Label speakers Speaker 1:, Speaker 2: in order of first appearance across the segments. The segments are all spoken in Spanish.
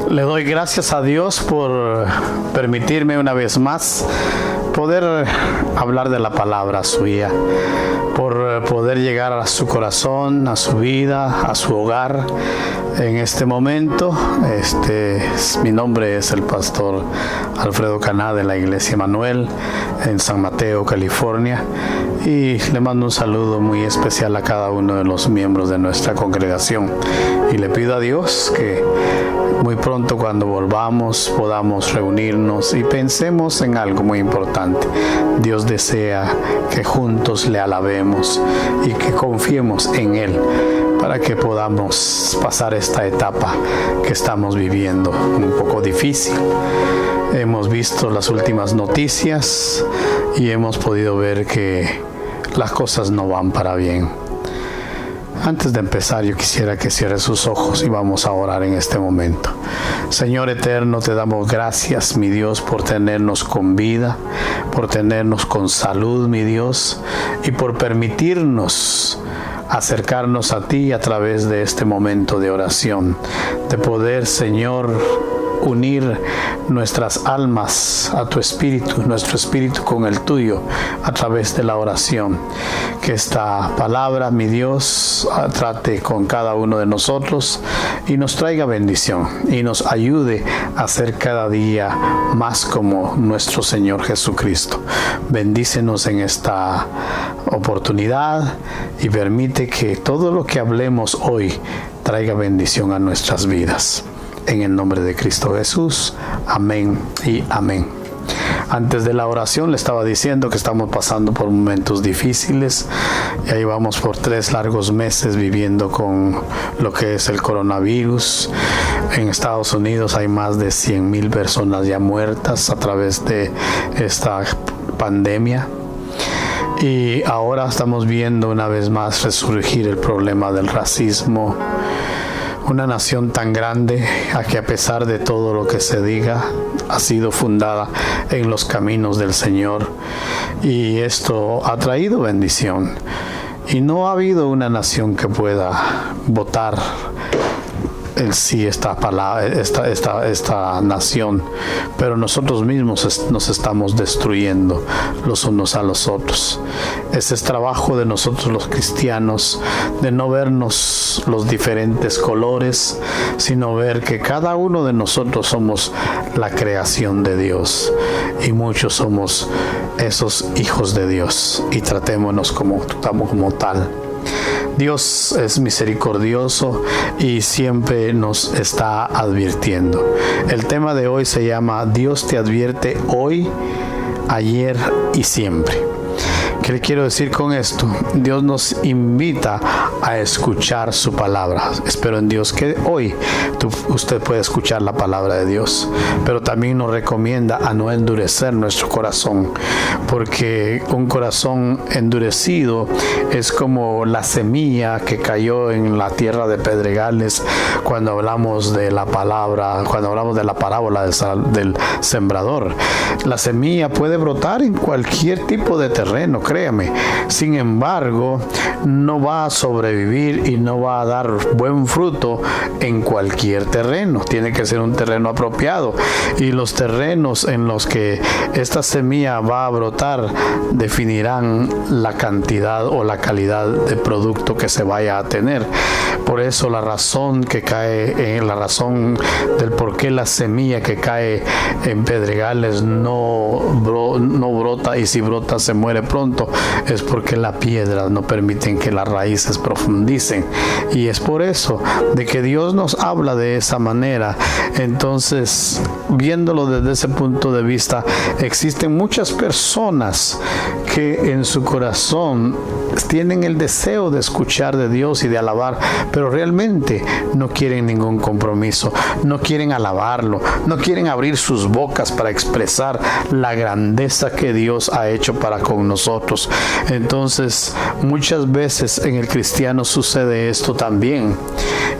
Speaker 1: Le doy gracias a Dios por permitirme una vez más poder hablar de la palabra suya, por poder llegar a su corazón, a su vida, a su hogar. En este momento, mi nombre es el pastor Alfredo Caná de la Iglesia Emanuel en San Mateo, California, y le mando un saludo muy especial a cada uno de los miembros de nuestra congregación. Y le pido a Dios que muy pronto, cuando volvamos, podamos reunirnos y pensemos en algo muy importante. Dios desea que juntos le alabemos y que confiemos en Él para que podamos pasar esta etapa que estamos viviendo, un poco difícil. Hemos visto las últimas noticias y hemos podido ver que las cosas no van para bien. Antes de empezar, yo quisiera que cierre sus ojos y vamos a orar en este momento. Señor eterno, te damos gracias, mi Dios, por tenernos con vida, por tenernos con salud, mi Dios, y por permitirnos acercarnos a ti a través de este momento de oración, de poder, Señor, unir nuestras almas a tu espíritu, nuestro espíritu con el tuyo a través de la oración. Que esta palabra, mi Dios, trate con cada uno de nosotros y nos traiga bendición y nos ayude a ser cada día más como nuestro Señor Jesucristo. Bendícenos en esta oportunidad y permite que todo lo que hablemos hoy traiga bendición a nuestras vidas. En el nombre de Cristo Jesús. Amén y amén. Antes de la oración le estaba diciendo que estamos pasando por momentos difíciles. Ya llevamos por 3 largos meses viviendo con lo que es el coronavirus. En Estados Unidos hay más de 100,000 personas ya muertas a través de esta pandemia. Y ahora estamos viendo una vez más resurgir el problema del racismo. Una nación tan grande, a que a pesar de todo lo que se diga, ha sido fundada en los caminos del Señor. Y esto ha traído bendición. Y no ha habido una nación que pueda votar en sí esta nación, pero nosotros mismos nos estamos destruyendo los unos a los otros. Ese es trabajo de nosotros los cristianos, de no vernos los diferentes colores, sino ver que cada uno de nosotros somos la creación de Dios y muchos somos esos hijos de Dios y tratémonos como tal. Dios es misericordioso y siempre nos está advirtiendo. El tema de hoy se llama Dios te advierte hoy, ayer y siempre. ¿Qué le quiero decir con esto? Dios nos invita a escuchar su palabra. Espero en Dios que hoy usted pueda escuchar la palabra de Dios, pero también nos recomienda a no endurecer nuestro corazón, porque un corazón endurecido es como la semilla que cayó en la tierra de pedregales cuando hablamos de la parábola del sembrador. La semilla puede brotar en cualquier tipo de terreno, créame. Sin embargo, no va a sobrevivir y no va a dar buen fruto en cualquier terreno. Tiene que ser un terreno apropiado. Y los terrenos en los que esta semilla va a brotar definirán la cantidad o la calidad de producto que se vaya a tener. Por eso la razón del por qué la semilla que cae en pedregales no brota, y si brota se muere pronto, es porque la piedra no permiten que las raíces profundicen. Y es por eso de que Dios nos habla de esa manera. Entonces, viéndolo desde ese punto de vista, existen muchas personas que en su corazón tienen el deseo de escuchar de Dios y de alabar, pero realmente no quieren ningún compromiso, no quieren alabarlo, no quieren abrir sus bocas para expresar la grandeza que Dios ha hecho para con nosotros. Entonces, muchas veces en el cristiano sucede esto también.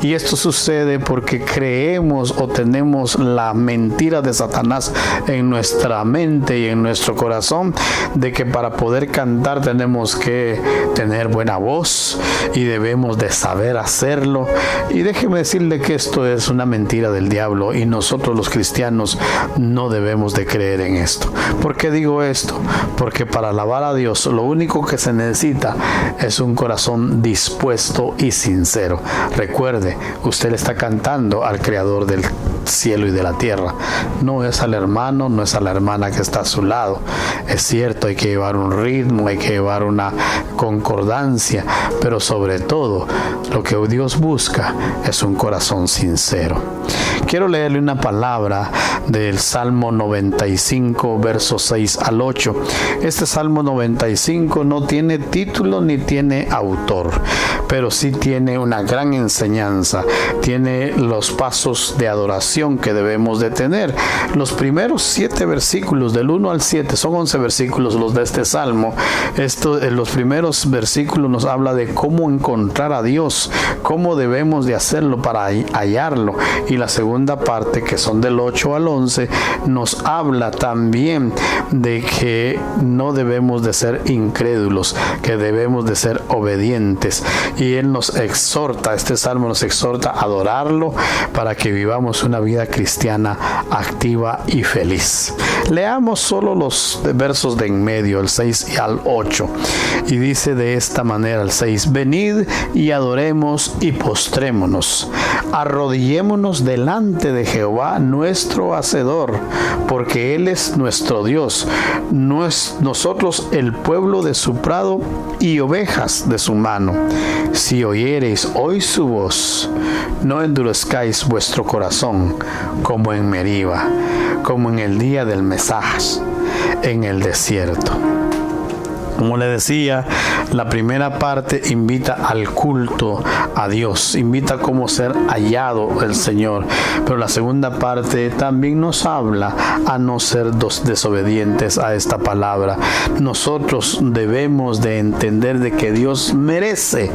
Speaker 1: Y esto sucede porque creemos o tenemos la mentira de Satanás en nuestra mente y en nuestro corazón, de que para poder cantar tenemos que tener buena voz y debemos de saber hacerlo. Y déjeme decirle que esto es una mentira del diablo, y nosotros los cristianos no debemos de creer en esto. ¿Por qué digo esto? Porque para alabar a Dios lo único que se necesita es un corazón dispuesto y sincero. Recuerde, usted le está cantando al Creador del cielo y de la tierra. No es al hermano, no es a la hermana que está a su lado. Es cierto, hay que llevar un ritmo, hay que llevar una concordancia, pero sobre todo lo que Dios busca es un corazón sincero. Quiero leerle una palabra del Salmo 95, versos 6 al 8. Este Salmo 95 no tiene título ni tiene autor, pero sí tiene una gran enseñanza. Tiene los pasos de adoración que debemos de tener. Los primeros 7 versículos, del 1 al 7, son 11 versículos los de este Salmo. Los primeros versículos nos habla de cómo encontrar a Dios, cómo debemos de hacerlo para hallarlo. Y la segunda parte, que son del 8 al 11, nos habla también de que no debemos de ser incrédulos, que debemos de ser obedientes. Y Él nos exhorta, este Salmo nos exhorta a adorarlo para que vivamos una vida cristiana activa y feliz. Leamos solo los versos de en medio, el 6 y al 8. Y dice de esta manera el 6: venid y adoremos y postrémonos, arrodillémonos delante de Jehová nuestro Hacedor, porque Él es nuestro Dios, nosotros el pueblo de su prado y ovejas de su mano. Si oyereis hoy su voz, no endurezcáis vuestro corazón como en Meriba, como en el día del Mesaj, en el desierto. Como le decía, la primera parte invita al culto a Dios, invita a cómo ser hallado el Señor, pero la segunda parte también nos habla a no ser desobedientes a esta palabra. Nosotros debemos de entender de que Dios merece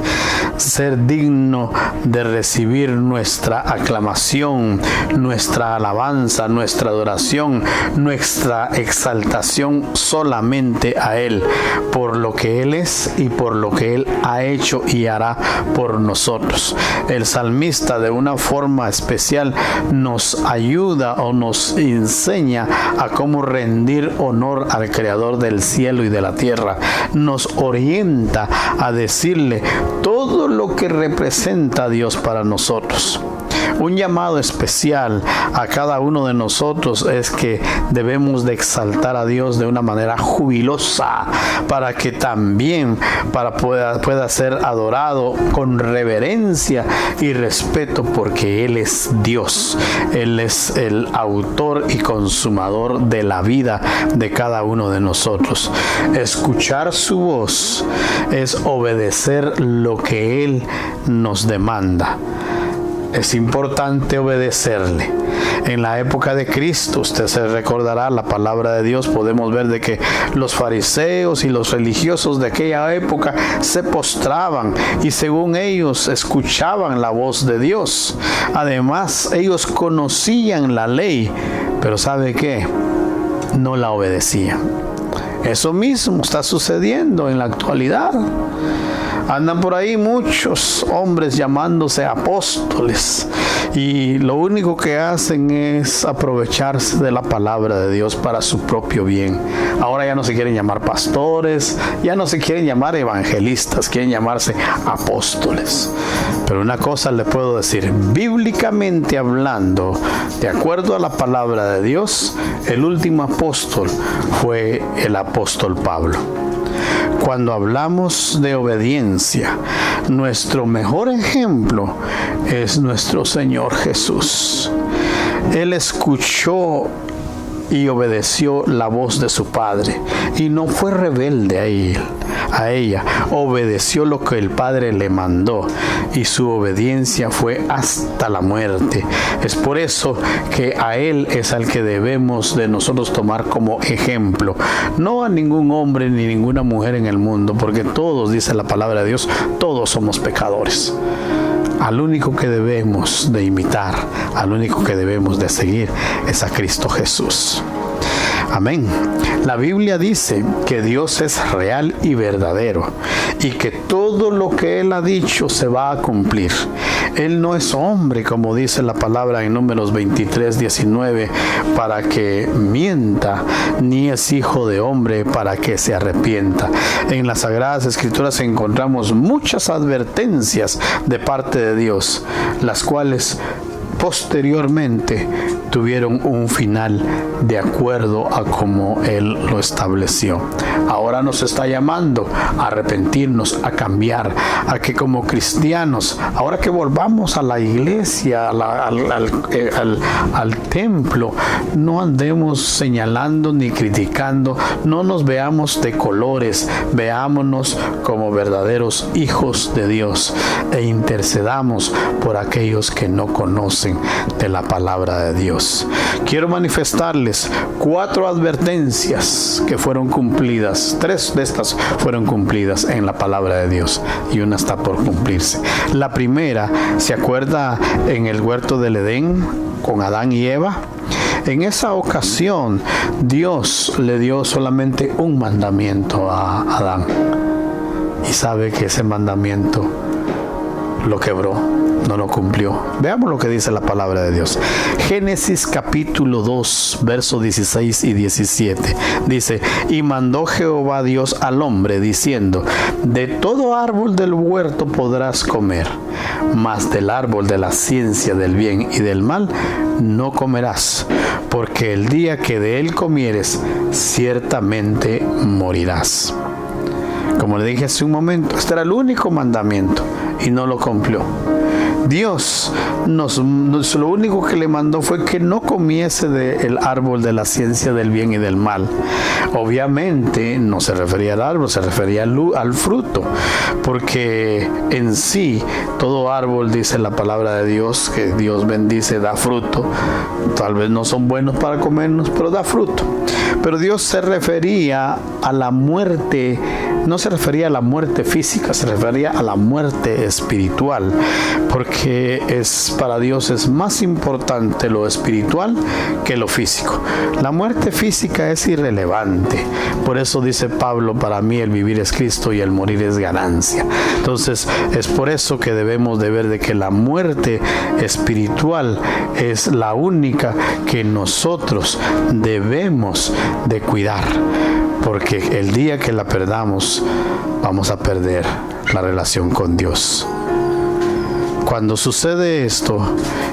Speaker 1: ser digno de recibir nuestra aclamación, nuestra alabanza, nuestra adoración, nuestra exaltación solamente a Él, por lo que Él es y por lo que Él ha hecho y hará por nosotros. El salmista, de una forma especial, nos ayuda o nos enseña a cómo rendir honor al Creador del cielo y de la tierra. Nos orienta a decirle todo lo que representa a Dios para nosotros. Un llamado especial a cada uno de nosotros es que debemos de exaltar a Dios de una manera jubilosa, para que también pueda ser adorado con reverencia y respeto, porque Él es Dios. Él es el autor y consumador de la vida de cada uno de nosotros. Escuchar su voz es obedecer lo que Él nos demanda. Es importante obedecerle. En la época de Cristo, usted se recordará la palabra de Dios, podemos ver de que los fariseos y los religiosos de aquella época se postraban y según ellos escuchaban la voz de Dios. Además, ellos conocían la ley, pero ¿sabe qué? No la obedecían. Eso mismo está sucediendo en la actualidad. Andan por ahí muchos hombres llamándose apóstoles y lo único que hacen es aprovecharse de la palabra de Dios para su propio bien. Ahora ya no se quieren llamar pastores, ya no se quieren llamar evangelistas, quieren llamarse apóstoles. Pero una cosa le puedo decir, bíblicamente hablando, de acuerdo a la palabra de Dios, el último apóstol fue el apóstol Pablo. Cuando hablamos de obediencia, nuestro mejor ejemplo es nuestro Señor Jesús. Él escuchó y obedeció la voz de su Padre y no fue rebelde a ella. Obedeció lo que el Padre le mandó y su obediencia fue hasta la muerte. Es por eso que a Él es al que debemos de nosotros tomar como ejemplo, no a ningún hombre ni ninguna mujer en el mundo, porque todos, dice la palabra de Dios, todos somos pecadores. al único que debemos de imitar, al único que debemos de seguir es a Cristo Jesús. Amén. La Biblia dice que Dios es real y verdadero y que todo lo que Él ha dicho se va a cumplir. Él no es hombre, como dice la palabra en Números 23:19, para que mienta, ni es hijo de hombre para que se arrepienta. En las Sagradas Escrituras encontramos muchas advertencias de parte de Dios, las cuales posteriormente tuvieron un final de acuerdo a como Él lo estableció. Ahora nos está llamando a arrepentirnos, a cambiar, a que como cristianos, ahora que volvamos a la iglesia, al templo, no andemos señalando ni criticando, no nos veamos de colores, veámonos como verdaderos hijos de Dios e intercedamos por aquellos que no conocen de la palabra de Dios. Quiero manifestarles 4 advertencias que fueron cumplidas. 3 de estas fueron cumplidas en la palabra de Dios y una está por cumplirse. La primera, ¿se acuerda en el huerto del Edén con Adán y Eva? En esa ocasión Dios le dio solamente un mandamiento a Adán y sabe que ese mandamiento lo quebró, no lo cumplió. Veamos lo que dice la palabra de Dios. Génesis capítulo 2, versos 16 y 17. Dice: y mandó Jehová Dios al hombre diciendo: de todo árbol del huerto podrás comer, mas del árbol de la ciencia del bien y del mal no comerás, porque el día que de él comieres, ciertamente morirás. Como le dije hace un momento, este era el único mandamiento y no lo cumplió. Dios lo único que le mandó fue que no comiese del árbol de la ciencia del bien y del mal. Obviamente no se refería al árbol, se refería al fruto, porque en sí todo árbol, dice la palabra de Dios, que Dios bendice, da fruto. Tal vez no son buenos para comernos, pero da fruto. Pero Dios se refería a la muerte, no se refería a la muerte física, se refería a la muerte espiritual, porque para Dios es más importante lo espiritual que lo físico. La muerte física es irrelevante. Por eso dice Pablo: para mí el vivir es Cristo y el morir es ganancia. Entonces es por eso que debemos de ver de que la muerte espiritual es la única que nosotros debemos de cuidar, porque el día que la perdamos vamos a perder la relación con Dios. Cuando sucede esto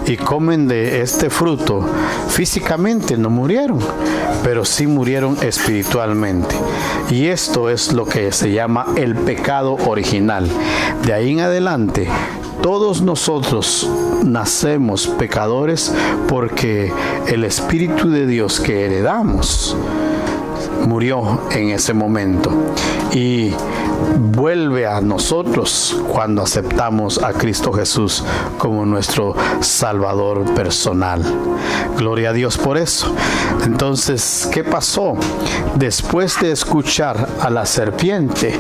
Speaker 1: y comen de este fruto, físicamente no murieron, pero sí murieron espiritualmente. Y esto es lo que se llama el pecado original. De ahí en adelante, todos nosotros nacemos pecadores porque el Espíritu de Dios que heredamos murió en ese momento y vuelve a nosotros cuando aceptamos a Cristo Jesús como nuestro Salvador personal. Gloria a Dios por eso. Entonces, ¿qué pasó? Después de escuchar a la serpiente,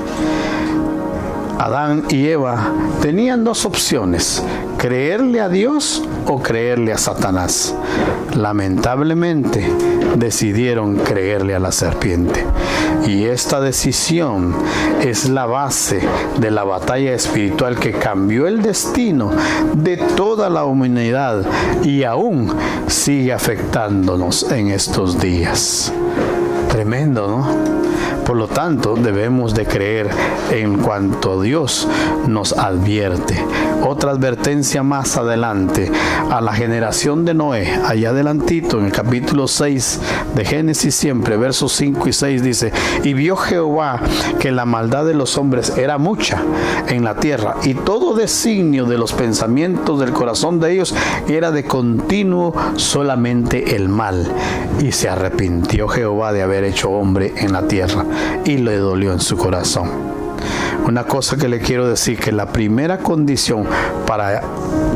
Speaker 1: Adán y Eva tenían 2 opciones: creerle a Dios o creerle a Satanás. Lamentablemente decidieron creerle a la serpiente, y esta decisión es la base de la batalla espiritual que cambió el destino de toda la humanidad y aún sigue afectándonos en estos días. Tremendo, ¿no? Por lo tanto, debemos de creer en cuanto Dios nos advierte. Otra advertencia más adelante, a la generación de Noé, allá adelantito en el capítulo 6 de Génesis siempre, versos 5 y 6 dice: y vio Jehová que la maldad de los hombres era mucha en la tierra, y todo designio de los pensamientos del corazón de ellos era de continuo solamente el mal. Y se arrepintió Jehová de haber hecho hombre en la tierra, y le dolió en su corazón. Una cosa que le quiero decir, que la primera condición para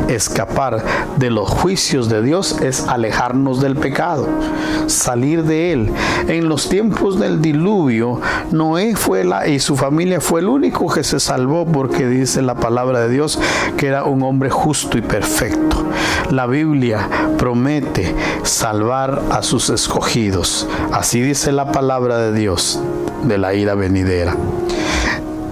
Speaker 1: escapar de los juicios de Dios es alejarnos del pecado, salir de él. En los tiempos del diluvio, Noé y su familia fue el único que se salvó, porque dice la palabra de Dios que era un hombre justo y perfecto. La Biblia promete salvar a sus escogidos. Así dice la palabra de Dios de la ira venidera.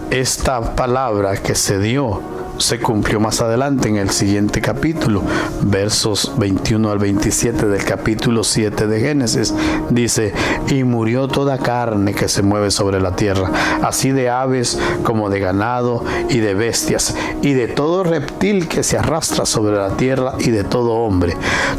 Speaker 1: Esta palabra que se dio se cumplió más adelante en el siguiente capítulo, versos 21 al 27 del capítulo 7 de Génesis. Dice: y murió toda carne que se mueve sobre la tierra, así de aves como de ganado y de bestias, y de todo reptil que se arrastra sobre la tierra, y de todo hombre,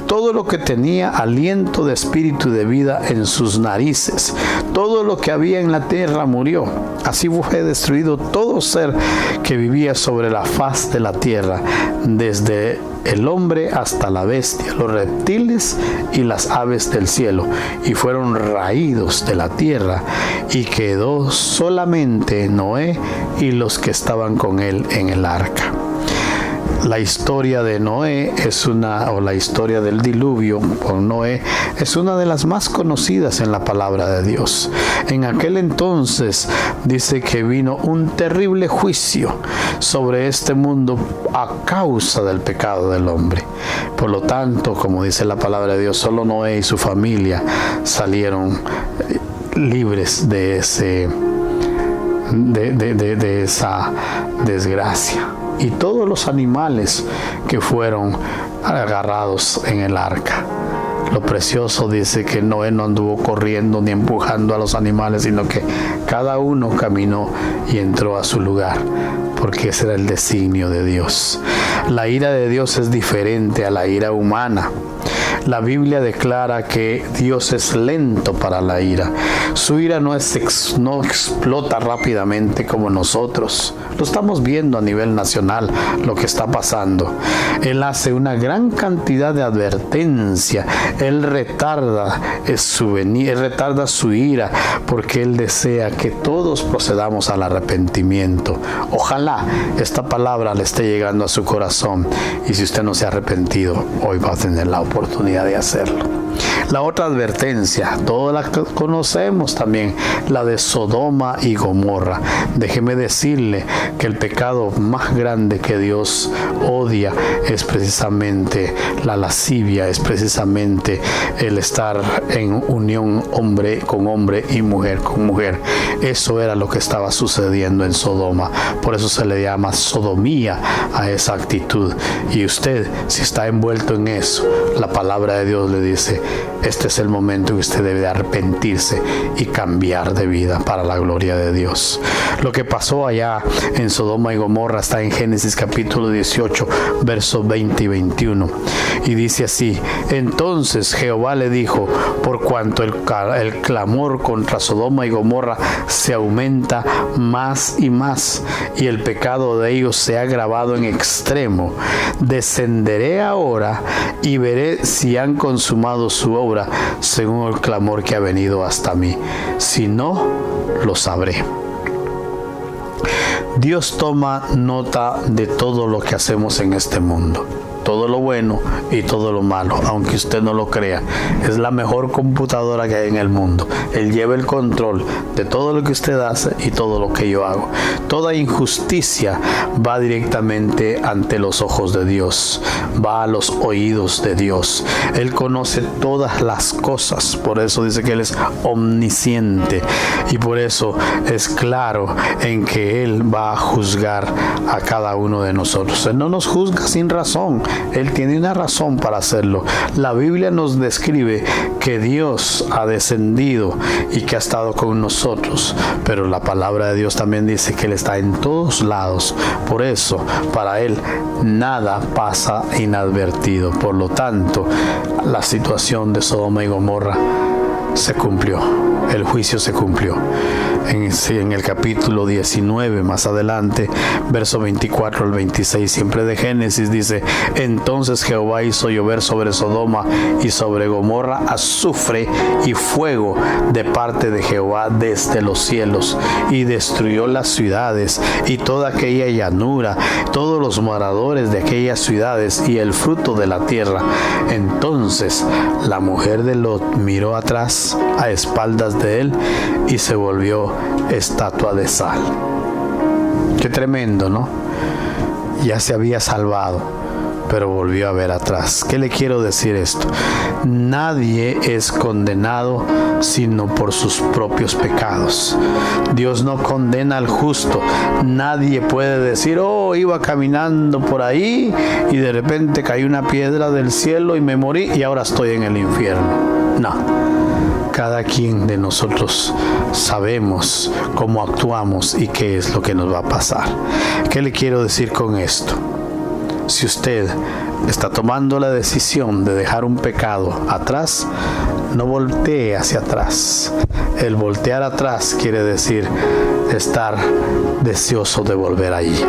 Speaker 1: todo lo que tenía aliento de espíritu y de vida en sus narices. Todo lo que había en la tierra murió. Así fue destruido todo ser que vivía sobre la faz de la tierra, desde el hombre hasta la bestia, los reptiles y las aves del cielo, y fueron raídos de la tierra, y quedó solamente Noé y los que estaban con él en el arca. La historia de Noé la historia del diluvio con Noé es una de las más conocidas en la palabra de Dios. En aquel entonces dice que vino un terrible juicio sobre este mundo a causa del pecado del hombre. Por lo tanto, como dice la palabra de Dios, solo Noé y su familia salieron libres de esa desgracia. Y todos los animales que fueron agarrados en el arca. Lo precioso dice que Noé no anduvo corriendo ni empujando a los animales, sino que cada uno caminó y entró a su lugar, porque ese era el designio de Dios. La ira de Dios es diferente a la ira humana. La Biblia declara que Dios es lento para la ira. Su ira no explota rápidamente como nosotros. Lo estamos viendo a nivel nacional, lo que está pasando. Él hace una gran cantidad de advertencia. Él retarda su ira, porque Él desea que todos procedamos al arrepentimiento. Ojalá esta palabra le esté llegando a su corazón, y si usted no se ha arrepentido, hoy va a tener la oportunidad de hacerlo. La otra advertencia, todos la conocemos también, la de Sodoma y Gomorra. Déjeme decirle que el pecado más grande que Dios odia es precisamente la lascivia, es precisamente el estar en unión hombre con hombre y mujer con mujer. Eso era lo que estaba sucediendo en Sodoma. Por eso se le llama sodomía a esa actitud. Y usted, si está envuelto en eso, la palabra de Dios le dice: este es el momento que usted debe de arrepentirse y cambiar de vida para la gloria de Dios. Lo que pasó allá en Sodoma y Gomorra está en Génesis capítulo 18, versos 20 y 21. Y dice así: entonces Jehová le dijo: por cuanto el clamor contra Sodoma y Gomorra se aumenta más y más, y el pecado de ellos se ha agravado en extremo, descenderé ahora y veré si han consumado su obra según el clamor que ha venido hasta mí. Si no, lo sabré. Dios toma nota de todo lo que hacemos en este mundo. Todo lo bueno y todo lo malo, aunque usted no lo crea. Es la mejor computadora que hay en el mundo. Él lleva el control de todo lo que usted hace y todo lo que yo hago. Toda injusticia va directamente ante los ojos de Dios, va a los oídos de Dios. Él conoce todas las cosas, por eso dice que Él es omnisciente, y por eso es claro en que Él va a juzgar a cada uno de nosotros. Él no nos juzga sin razón. Él tiene una razón para hacerlo. La Biblia nos describe que Dios ha descendido y que ha estado con nosotros, pero la palabra de Dios también dice que Él está en todos lados. Por eso, para Él nada pasa inadvertido. Por lo tanto, la situación de Sodoma y Gomorra se cumplió. El juicio se cumplió. En el capítulo 19, más adelante, verso 24 al 26, siempre de Génesis, dice: entonces Jehová hizo llover sobre Sodoma y sobre Gomorra azufre y fuego de parte de Jehová desde los cielos, y destruyó las ciudades y toda aquella llanura, todos los moradores de aquellas ciudades y el fruto de la tierra. Entonces la mujer de Lot miró atrás a espaldas de él y se volvió estatua de sal. Qué tremendo, ¿no? Ya se había salvado, pero volvió a ver atrás. ¿Qué le quiero decir esto? Nadie es condenado sino por sus propios pecados. Dios no condena al justo. Nadie puede decir, oh, iba caminando por ahí y de repente cayó una piedra del cielo y me morí y ahora estoy en el infierno. No. Cada quien de nosotros sabemos cómo actuamos y qué es lo que nos va a pasar. ¿Qué le quiero decir con esto? Si usted está tomando la decisión de dejar un pecado atrás, no voltee hacia atrás. El voltear atrás quiere decir estar deseoso de volver allí.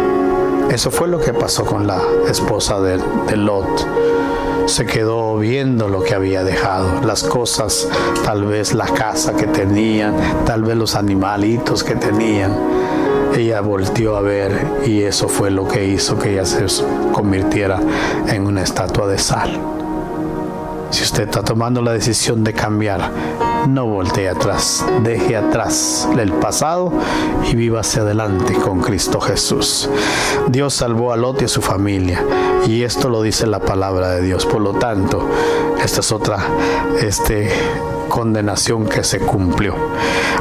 Speaker 1: Eso fue lo que pasó con la esposa de Lot. Se quedó viendo lo que había dejado, las cosas, tal vez la casa que tenían, tal vez los animalitos que tenían. Ella volteó a ver y eso fue lo que hizo que ella se convirtiera en una estatua de sal. Si usted está tomando la decisión de cambiar, no voltee atrás, deje atrás el pasado y viva hacia adelante con Cristo Jesús. Dios salvó a Lot y a su familia, y esto lo dice la palabra de Dios. Por lo tanto, esta es otra condenación que se cumplió.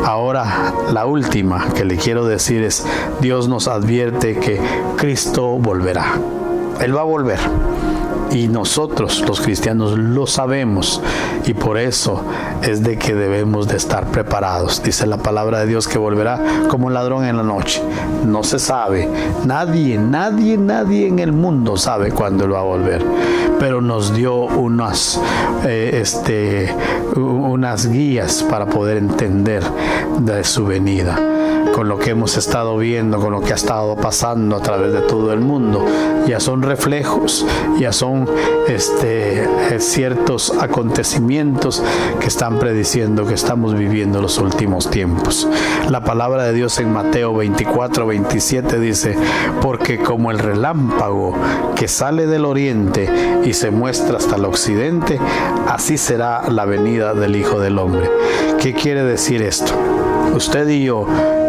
Speaker 1: Ahora, la última que le quiero decir es, Dios nos advierte que Cristo volverá. Él va a volver. Y nosotros los cristianos lo sabemos, y por eso es de que debemos de estar preparados. Dice la palabra de Dios que volverá como un ladrón en la noche. No se sabe, nadie en el mundo sabe cuándo Él va a volver, pero nos dio unas guías para poder entender de su venida. Con lo que hemos estado viendo, con lo que ha estado pasando a través de todo el mundo, ya son reflejos, ya son ciertos acontecimientos que están prediciendo que estamos viviendo los últimos tiempos. La palabra de Dios en Mateo 24:27 dice, porque como el relámpago que sale del oriente y se muestra hasta el occidente, así será la venida del Hijo del Hombre. ¿Qué quiere decir esto? Usted y yo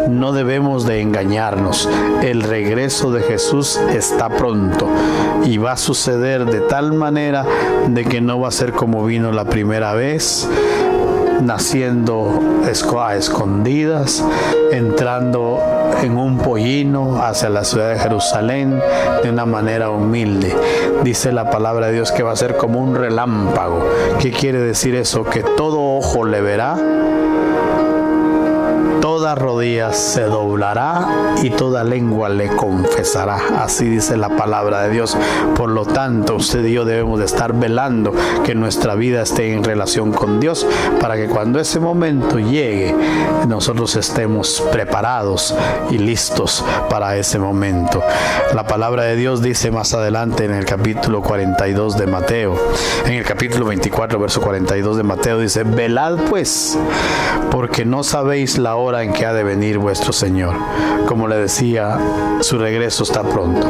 Speaker 1: no debemos de engañarnos. El regreso de Jesús está pronto y va a suceder de tal manera de que no va a ser como vino la primera vez, naciendo a escondidas, entrando en un pollino hacia la ciudad de Jerusalén de una manera humilde. Dice la palabra de Dios que va a ser como un relámpago. ¿Qué quiere decir eso? Que todo ojo le verá, toda rodilla se doblará y toda lengua le confesará. Así dice la palabra de Dios. Por lo tanto, usted y yo debemos de estar velando que nuestra vida esté en relación con Dios, para que cuando ese momento llegue, nosotros estemos preparados y listos para ese momento. La palabra de Dios dice más adelante en el capítulo 42 de Mateo, en el capítulo 24, verso 42 de Mateo, dice, velad pues, porque no sabéis la hora en que ha de venir vuestro Señor. Como le decía, su regreso está pronto.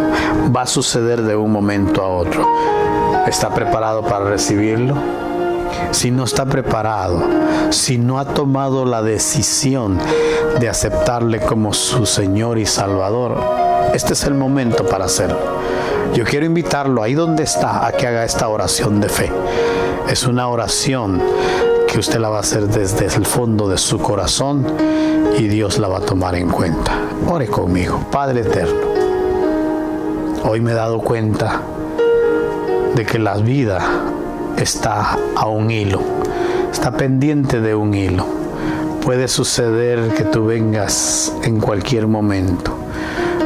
Speaker 1: Va a suceder de un momento a otro. ¿Está preparado para recibirlo? Si no está preparado, si no ha tomado la decisión de aceptarle como su Señor y Salvador, este es el momento para hacerlo. Yo quiero invitarlo ahí donde está a que haga esta oración de fe. Es una oración que usted la va a hacer desde el fondo de su corazón y Dios la va a tomar en cuenta. Ore conmigo. Padre eterno, hoy me he dado cuenta de que la vida está a un hilo, está pendiente de un hilo. Puede suceder que tú vengas en cualquier momento.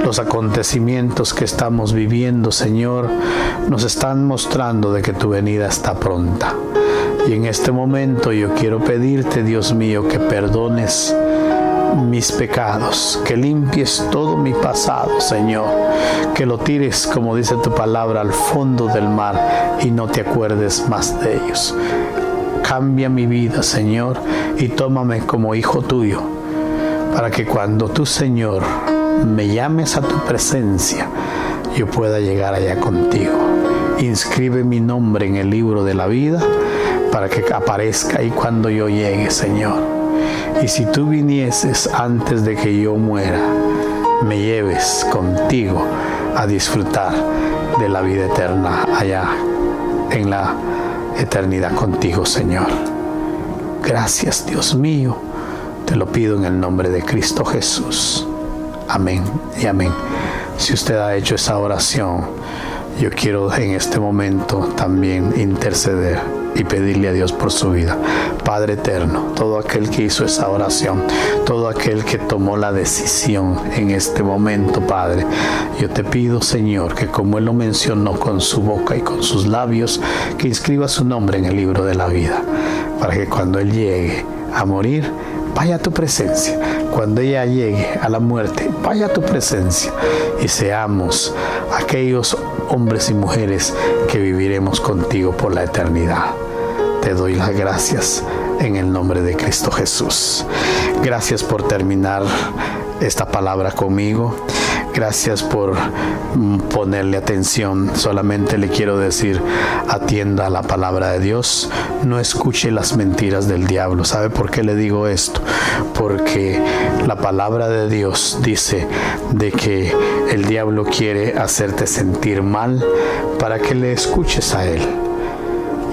Speaker 1: Los acontecimientos que estamos viviendo, Señor, nos están mostrando de que tu venida está pronta. Y en este momento yo quiero pedirte, Dios mío, que perdones mis pecados, que limpies todo mi pasado, Señor, que lo tires, como dice tu palabra, al fondo del mar y no te acuerdes más de ellos. Cambia mi vida, Señor, y tómame como hijo tuyo, para que cuando tú, Señor, me llames a tu presencia, yo pueda llegar allá contigo. Inscribe mi nombre en el libro de la vida para que aparezca ahí cuando yo llegue, Señor. Y si tú vinieses antes de que yo muera, me lleves contigo a disfrutar de la vida eterna allá en la eternidad contigo, Señor. Gracias, Dios mío. Te lo pido en el nombre de Cristo Jesús. Amén y amén. Si usted ha hecho esa oración, yo quiero en este momento también interceder y pedirle a Dios por su vida. Padre eterno, todo aquel que hizo esa oración, todo aquel que tomó la decisión en este momento, Padre, yo te pido, Señor, que como Él lo mencionó con su boca y con sus labios, que inscriba su nombre en el libro de la vida, para que cuando Él llegue a morir, vaya a tu presencia. Cuando ella llegue a la muerte, vaya a tu presencia y seamos aquellos hombres y mujeres que viviremos contigo por la eternidad. Te doy las gracias en el nombre de Cristo Jesús. Gracias por terminar esta palabra conmigo. Gracias por ponerle atención. Solamente le quiero decir, atienda a la palabra de Dios. No escuche las mentiras del diablo. ¿Sabe por qué le digo esto? Porque la palabra de Dios dice de que el diablo quiere hacerte sentir mal para que le escuches a él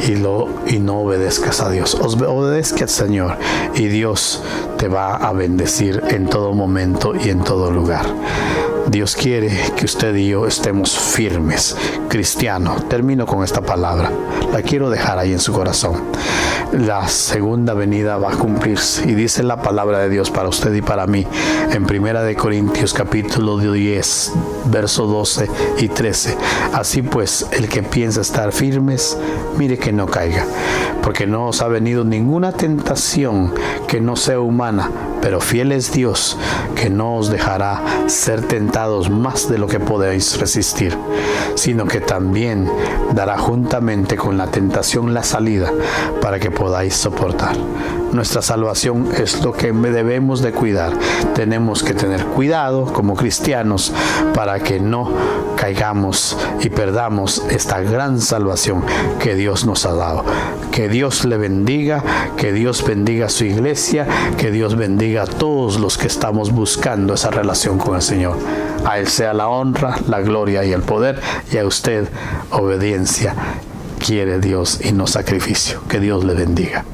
Speaker 1: y no obedezcas a Dios. Obedezca al Señor y Dios te va a bendecir en todo momento y en todo lugar. Dios quiere que usted y yo estemos firmes, cristianos. Termino con esta palabra. La quiero dejar ahí en su corazón. La segunda venida va a cumplirse. Y dice la palabra de Dios para usted y para mí en 1 Corintios capítulo 10, verso 12 y 13. Así pues, el que piensa estar firmes, mire que no caiga. Porque no os ha venido ninguna tentación que no sea humana, pero fiel es Dios, que no os dejará ser tentados más de lo que podéis resistir, sino que también dará juntamente con la tentación la salida para que podáis soportar. Nuestra salvación es lo que debemos de cuidar. Tenemos que tener cuidado como cristianos para que no caigamos y perdamos esta gran salvación que Dios nos ha dado. Que Dios le bendiga, que Dios bendiga a su iglesia, que Dios bendiga a todos los que estamos buscando esa relación con el Señor. A Él sea la honra, la gloria y el poder, y a usted obediencia quiere Dios y no sacrificio. Que Dios le bendiga.